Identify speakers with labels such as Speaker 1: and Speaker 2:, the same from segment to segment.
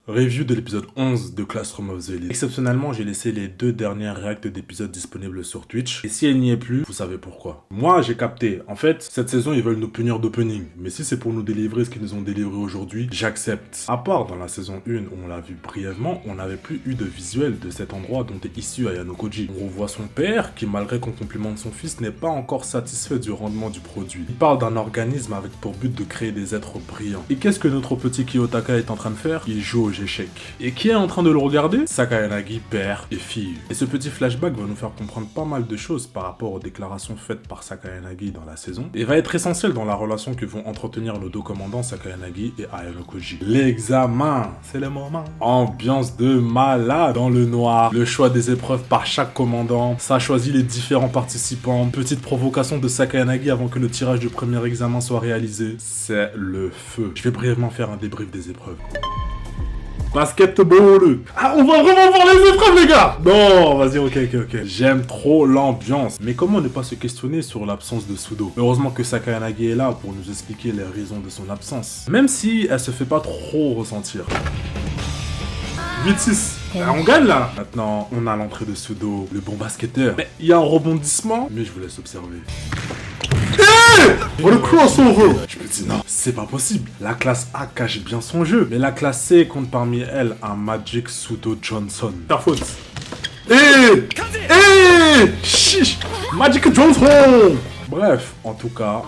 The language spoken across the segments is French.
Speaker 1: Review de l'épisode 11 de Classroom of the Elite. Exceptionnellement, j'ai laissé les 2 dernières réacts d'épisodes disponibles sur Twitch. Et si elle n'y est plus, vous savez pourquoi. Moi, j'ai capté. En fait, cette saison, ils veulent nous punir d'opening. Mais si c'est pour nous délivrer ce qu'ils nous ont délivré aujourd'hui, j'accepte. À part dans la saison 1, où on l'a vu brièvement, on n'avait plus eu de visuel de cet endroit dont est issu Ayano Koji. On revoit son père, qui malgré qu'on complimente son fils, n'est pas encore satisfait du rendement du produit. Il parle d'un organisme avec pour but de créer des êtres brillants. Et qu'est-ce que notre petit Kiyotaka est en train de faire? Il joue aux échecs. Et qui est en train de le regarder? Sakayanagi, père et fille. Et ce petit flashback va nous faire comprendre pas mal de choses par rapport aux déclarations faites par Sakayanagi dans la saison, et va être essentiel dans la relation que vont entretenir nos deux commandants Sakayanagi et Ayano Koji. L'examen, c'est le moment. Ambiance de malade dans le noir. Le choix des épreuves par chaque commandant. Ça choisit les différents participants. Petite provocation de Sakayanagi avant que le tirage du premier examen soit réalisé. C'est le feu. Je vais brièvement faire un débrief des épreuves. Basketball. Ah, on va vraiment voir les épreuves, les gars. Non, vas-y, ok. J'aime trop l'ambiance. Mais comment ne pas se questionner sur l'absence de Sudo? Heureusement que Sakayanagi est là pour nous expliquer les raisons de son absence. Même si elle se fait pas trop ressentir. 8-6. On gagne là. Maintenant, on a l'entrée de Sudo, le bon basketteur. Mais il y a un rebondissement. Mais je vous laisse observer. Oh, le crossover! Je me dis non, c'est pas possible. La classe A cache bien son jeu, mais la classe C compte parmi elles un Magic Sudo Johnson. Ta faute. Chiche, Magic Johnson. Bref, en tout cas,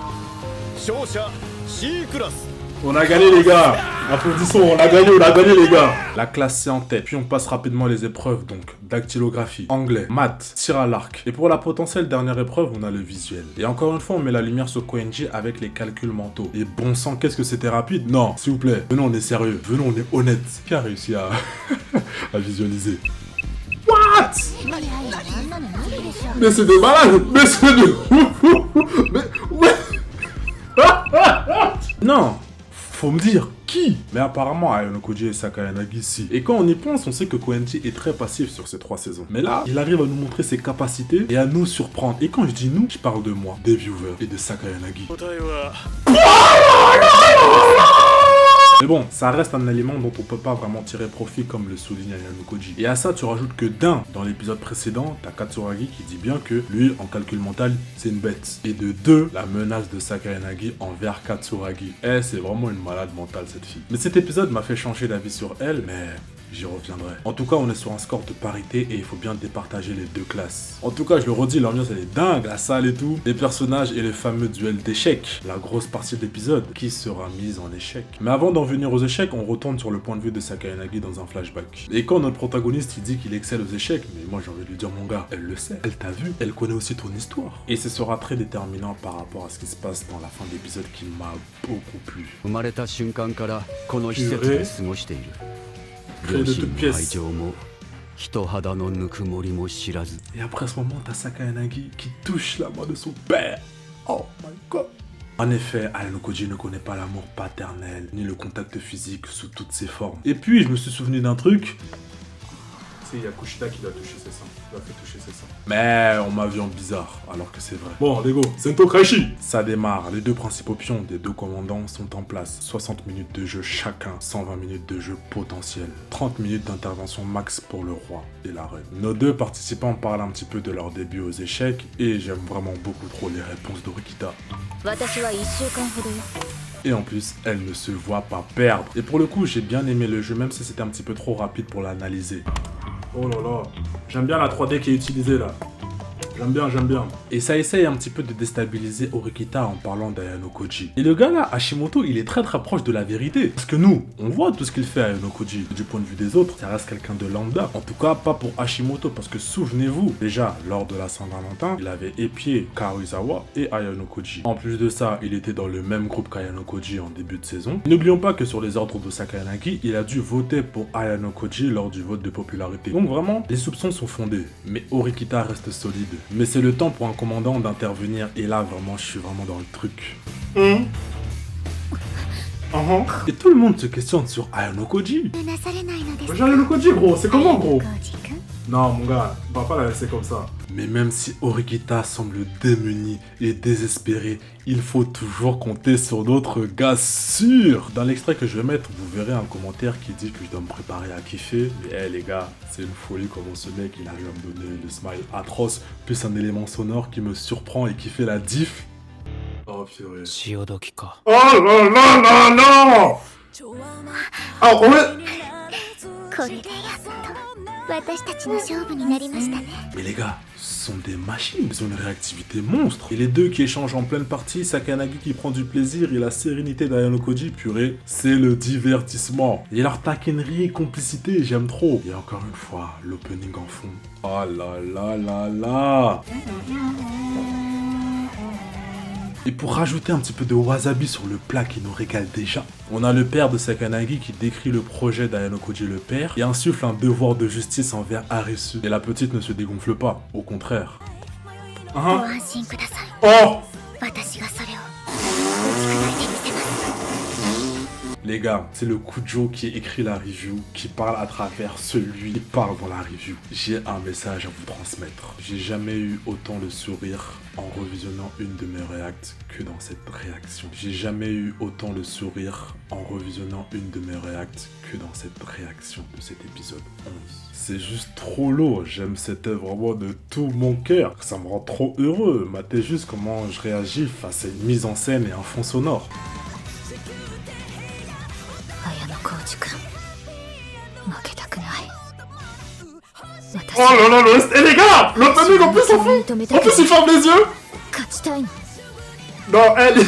Speaker 1: on a gagné les gars. Applaudissons, on a gagné les gars. La classe C en tête, puis on passe rapidement les épreuves, donc dactylographie, anglais, maths, tir à l'arc. Et pour la potentielle dernière épreuve, on a le visuel. Et encore une fois, on met la lumière sur Koenji avec les calculs mentaux. Et bon sang, qu'est-ce que c'était rapide? Non, s'il vous plaît, venons, on est sérieux, venons, on est honnête. Qui a réussi à, à visualiser? What? Mais c'est des malades. Mais c'est de... Non, faut me dire qui? Mais apparemment Ayano Koji et Sakayanagi si. Et quand on y pense, on sait que Koenji est très passif sur ces 3 saisons. Mais là, il arrive à nous montrer ses capacités et à nous surprendre. Et quand je dis nous, je parle de moi, des viewers et de Sakayanagi. Mais bon, ça reste un élément dont on peut pas vraiment tirer profit comme le souligne Ayano Koji. Et à ça, tu rajoutes que d'un, dans l'épisode précédent, t'as Katsuragi qui dit bien que lui, en calcul mental, c'est une bête. Et de 2, la menace de Sakayanagi envers Katsuragi. C'est vraiment une malade mentale cette fille. Mais cet épisode m'a fait changer d'avis sur elle, mais... j'y reviendrai. En tout cas, on est sur un score de parité et il faut bien départager les 2 classes. En tout cas, je le redis, l'ambiance elle est dingue, la salle et tout. Les personnages et le fameux duel d'échecs. La grosse partie de l'épisode qui sera mise en échec. Mais avant d'en venir aux échecs, on retourne sur le point de vue de Sakayanagi dans un flashback. Et quand notre protagoniste il dit qu'il excelle aux échecs, mais moi j'ai envie de lui dire mon gars, elle le sait, elle t'a vu, elle connaît aussi ton histoire. Et ce sera très déterminant par rapport à ce qui se passe dans la fin de l'épisode qui m'a beaucoup plu. Créé de toutes pièces. Et après ce moment, t'as Sakayanagi qui touche la main de son père. Oh my god. En effet, Ayano Koji ne connaît pas l'amour paternel, ni le contact physique sous toutes ses formes. Et puis, je me suis souvenu d'un truc. Il y a Kushida qui doit toucher ses seins. Il doit faire toucher ses seins. Mais on m'a vu en bizarre, alors que c'est vrai. Bon, les go, Sento Kaishi. Ça démarre. Les 2 principaux pions des 2 commandants sont en place. 60 minutes de jeu chacun. 120 minutes de jeu potentiel. 30 minutes d'intervention max pour le roi et la reine. Nos 2 participants parlent un petit peu de leur début aux échecs. Et j'aime vraiment beaucoup trop les réponses d'Orikita. Et en plus, elle ne se voit pas perdre. Et pour le coup, j'ai bien aimé le jeu, même si c'était un petit peu trop rapide pour l'analyser. Oh là là, j'aime bien la 3D qui est utilisée là. J'aime bien. Et ça essaye un petit peu de déstabiliser Orikita en parlant d'Ayano Koji. Et le gars là, Hashimoto, il est très proche de la vérité. Parce que nous, on voit tout ce qu'il fait Ayano Koji. Du point de vue des autres, ça reste quelqu'un de lambda. En tout cas, pas pour Hashimoto. Parce que souvenez-vous, déjà, lors de la Saint-Valentin, il avait épié Karuizawa et Ayano Koji. En plus de ça, il était dans le même groupe qu'Ayano Koji en début de saison. N'oublions pas que sur les ordres de Sakayanagi, il a dû voter pour Ayano Koji lors du vote de popularité. Donc vraiment, les soupçons sont fondés. Mais Orikita reste solide. Mais c'est le temps pour un commandant d'intervenir et là vraiment je suis vraiment dans le truc. Et tout le monde se questionne sur Ayano Koji. Ayano Koji gros, c'est comment gros? Non, mon gars, on va pas la laisser comme ça. Mais même si Orikita semble démuni et désespéré, il faut toujours compter sur notre gars sûr. Dans l'extrait que je vais mettre, vous verrez un commentaire qui dit que je dois me préparer à kiffer. Mais les gars, c'est une folie comment ce mec, il arrive à me donner le smile atroce, plus un élément sonore qui me surprend et qui fait la diff. Oh purée. Oh là là là là. Ah ouais. Mais les gars, ce sont des machines, ils ont une réactivité monstre. Et les deux qui échangent en pleine partie, Sakanagi qui prend du plaisir et la sérénité d'Ayano Koji, purée, c'est le divertissement. Et leur taquinerie et complicité, j'aime trop. Et encore une fois, l'opening en fond. Oh là là là là. Et pour rajouter un petit peu de wasabi sur le plat qui nous régale déjà, on a le père de Sakanagi qui décrit le projet d'Ayano Koji le père et insuffle un devoir de justice envers Arisu. Et la petite ne se dégonfle pas, au contraire. Oh! Les gars, c'est le Kujo qui écrit la review, qui parle à travers celui qui parle dans la review. J'ai un message à vous transmettre. J'ai jamais eu autant de sourire en revisionnant une de mes réacts que dans cette réaction. J'ai jamais eu autant de sourire en revisionnant une de mes réacts que dans cette réaction de cet épisode 11. C'est juste trop lourd, j'aime cette œuvre vraiment de tout mon cœur. Ça me rend trop heureux. Matez juste comment je réagis face à une mise en scène et un fond sonore. Oh là là là, et les gars, l'opening en plus en fond. En plus il ferme les yeux. Non, elle.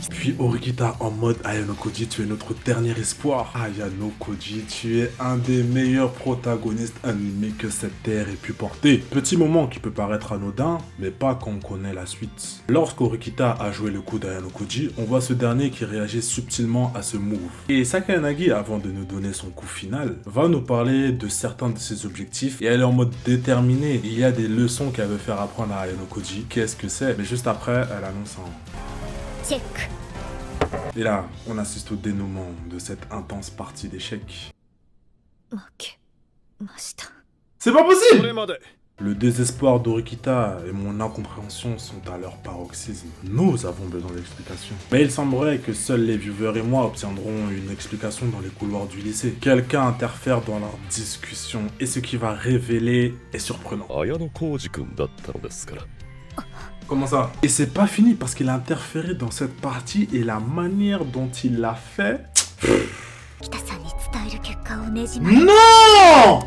Speaker 1: Puis Orikita en mode Ayano Koji, tu es notre dernier espoir. Ayano Koji, tu es un des meilleurs protagonistes animés que cette terre ait pu porter. Petit moment qui peut paraître anodin, mais pas quand on connaît la suite. Lorsqu'Orikita a joué le coup d'Ayano Koji, on voit ce dernier qui réagit subtilement à ce move. Et Sakanagi, avant de nous donner son coup final, va nous parler de certains de ses objectifs et elle est en mode déterminé. Il y a des leçons qu'elle veut faire apprendre à Ayano Koji. Qu'est-ce que c'est? Mais juste après, elle annonce un... Et là, on assiste au dénouement de cette intense partie d'échecs. C'est pas possible! Le désespoir d'Orikita et mon incompréhension sont à leur paroxysme. Nous avons besoin d'explications. Mais il semblerait que seuls les viewers et moi obtiendront une explication dans les couloirs du lycée. Quelqu'un interfère dans leur discussion et ce qui va révéler est surprenant. Comment ça? Et c'est pas fini parce qu'il a interféré dans cette partie et la manière dont il l'a fait... Non!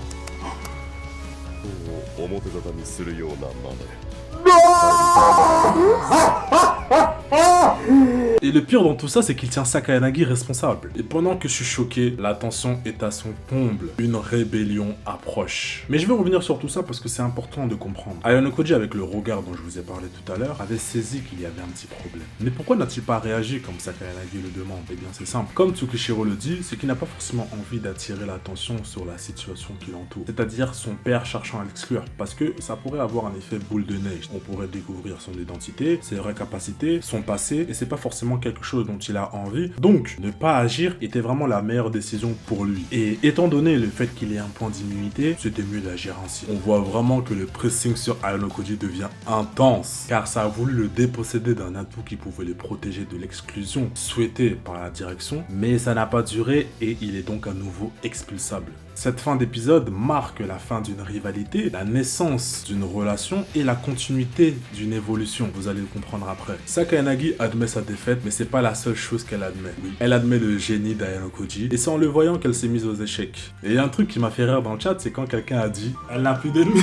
Speaker 1: Et le pire dans tout ça, c'est qu'il tient Sakanagi responsable. Et pendant que je suis choqué, la tension est à son comble. Une rébellion approche. Mais je vais revenir sur tout ça parce que c'est important de comprendre. Ayano Koji, avec le regard dont je vous ai parlé tout à l'heure, avait saisi qu'il y avait un petit problème. Mais pourquoi n'a-t-il pas réagi comme Sakanagi le demande? Eh bien c'est simple. Comme Tsukishiro le dit, c'est qu'il n'a pas forcément envie d'attirer l'attention sur la situation qui l'entoure. C'est-à-dire son père cherchant à l'exclure. Parce que ça pourrait avoir un effet boule de neige. On pourrait découvrir son identité, ses vraies capacités, son passé, et c'est pas forcément quelque chose dont il a envie. Donc, ne pas agir était vraiment la meilleure décision pour lui. Et étant donné le fait qu'il ait un point d'immunité, c'était mieux d'agir ainsi. On voit vraiment que le pressing sur Ayano Koji devient intense, car ça a voulu le déposséder d'un atout qui pouvait le protéger de l'exclusion souhaitée par la direction, mais ça n'a pas duré et il est donc à nouveau expulsable. Cette fin d'épisode marque la fin d'une rivalité, la naissance d'une relation et la continuité d'une évolution. Vous allez le comprendre après. Sakanagi admet sa défaite, mais c'est pas la seule chose qu'elle admet. Oui, elle admet le génie d'Ayano Koji, et c'est en le voyant qu'elle s'est mise aux échecs. Et il y a un truc qui m'a fait rire dans le chat, c'est quand quelqu'un a dit « Elle n'a plus d'ennemis ».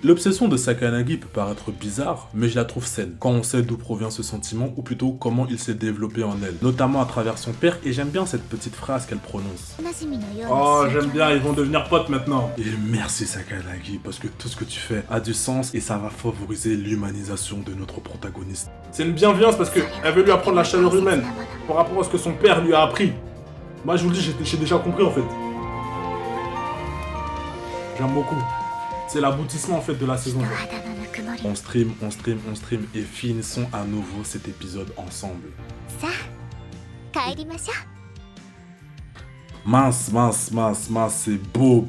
Speaker 1: L'obsession de Sakanagi peut paraître bizarre, mais je la trouve saine, quand on sait d'où provient ce sentiment, ou plutôt comment il s'est développé en elle, notamment à travers son père, et j'aime bien cette petite phrase qu'elle prononce. Oh, j'aime bien, ils vont devenir potes maintenant. Et merci Sakanagi, parce que tout ce que tu fais a du sens, et ça va favoriser l'humanisation de notre protagoniste. C'est une bienveillance parce qu'elle veut lui apprendre la chaleur humaine, par rapport à ce que son père lui a appris. Moi je vous le dis, j'ai déjà compris en fait. J'aime beaucoup. C'est l'aboutissement en fait de la saison. On stream, et finissons à nouveau cet épisode ensemble. Mince, c'est beau,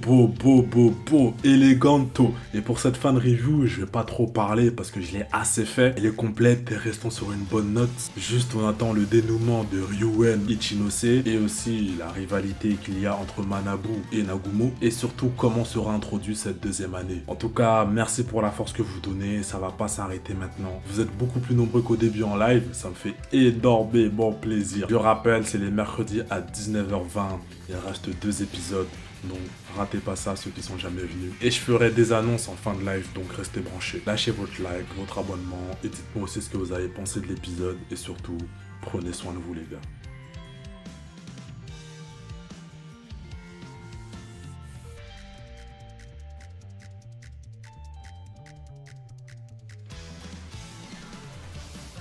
Speaker 1: eleganto. Et pour cette fan review, je vais pas trop parler parce que je l'ai assez fait. Elle est complète et restons sur une bonne note. Juste on attend le dénouement de Ryuen Ichinose et aussi la rivalité qu'il y a entre Manabu et Nagumo et surtout comment sera introduite cette deuxième année. En tout cas, merci pour la force que vous donnez, ça va pas s'arrêter maintenant. Vous êtes beaucoup plus nombreux qu'au début en live, ça me fait énormément plaisir. Je rappelle, c'est les mercredis à 19h20. Il reste 2 épisodes, donc ratez pas ça ceux qui sont jamais venus. Et je ferai des annonces en fin de live, donc restez branchés. Lâchez votre like, votre abonnement et dites-moi aussi ce que vous avez pensé de l'épisode. Et surtout, prenez soin de vous les gars.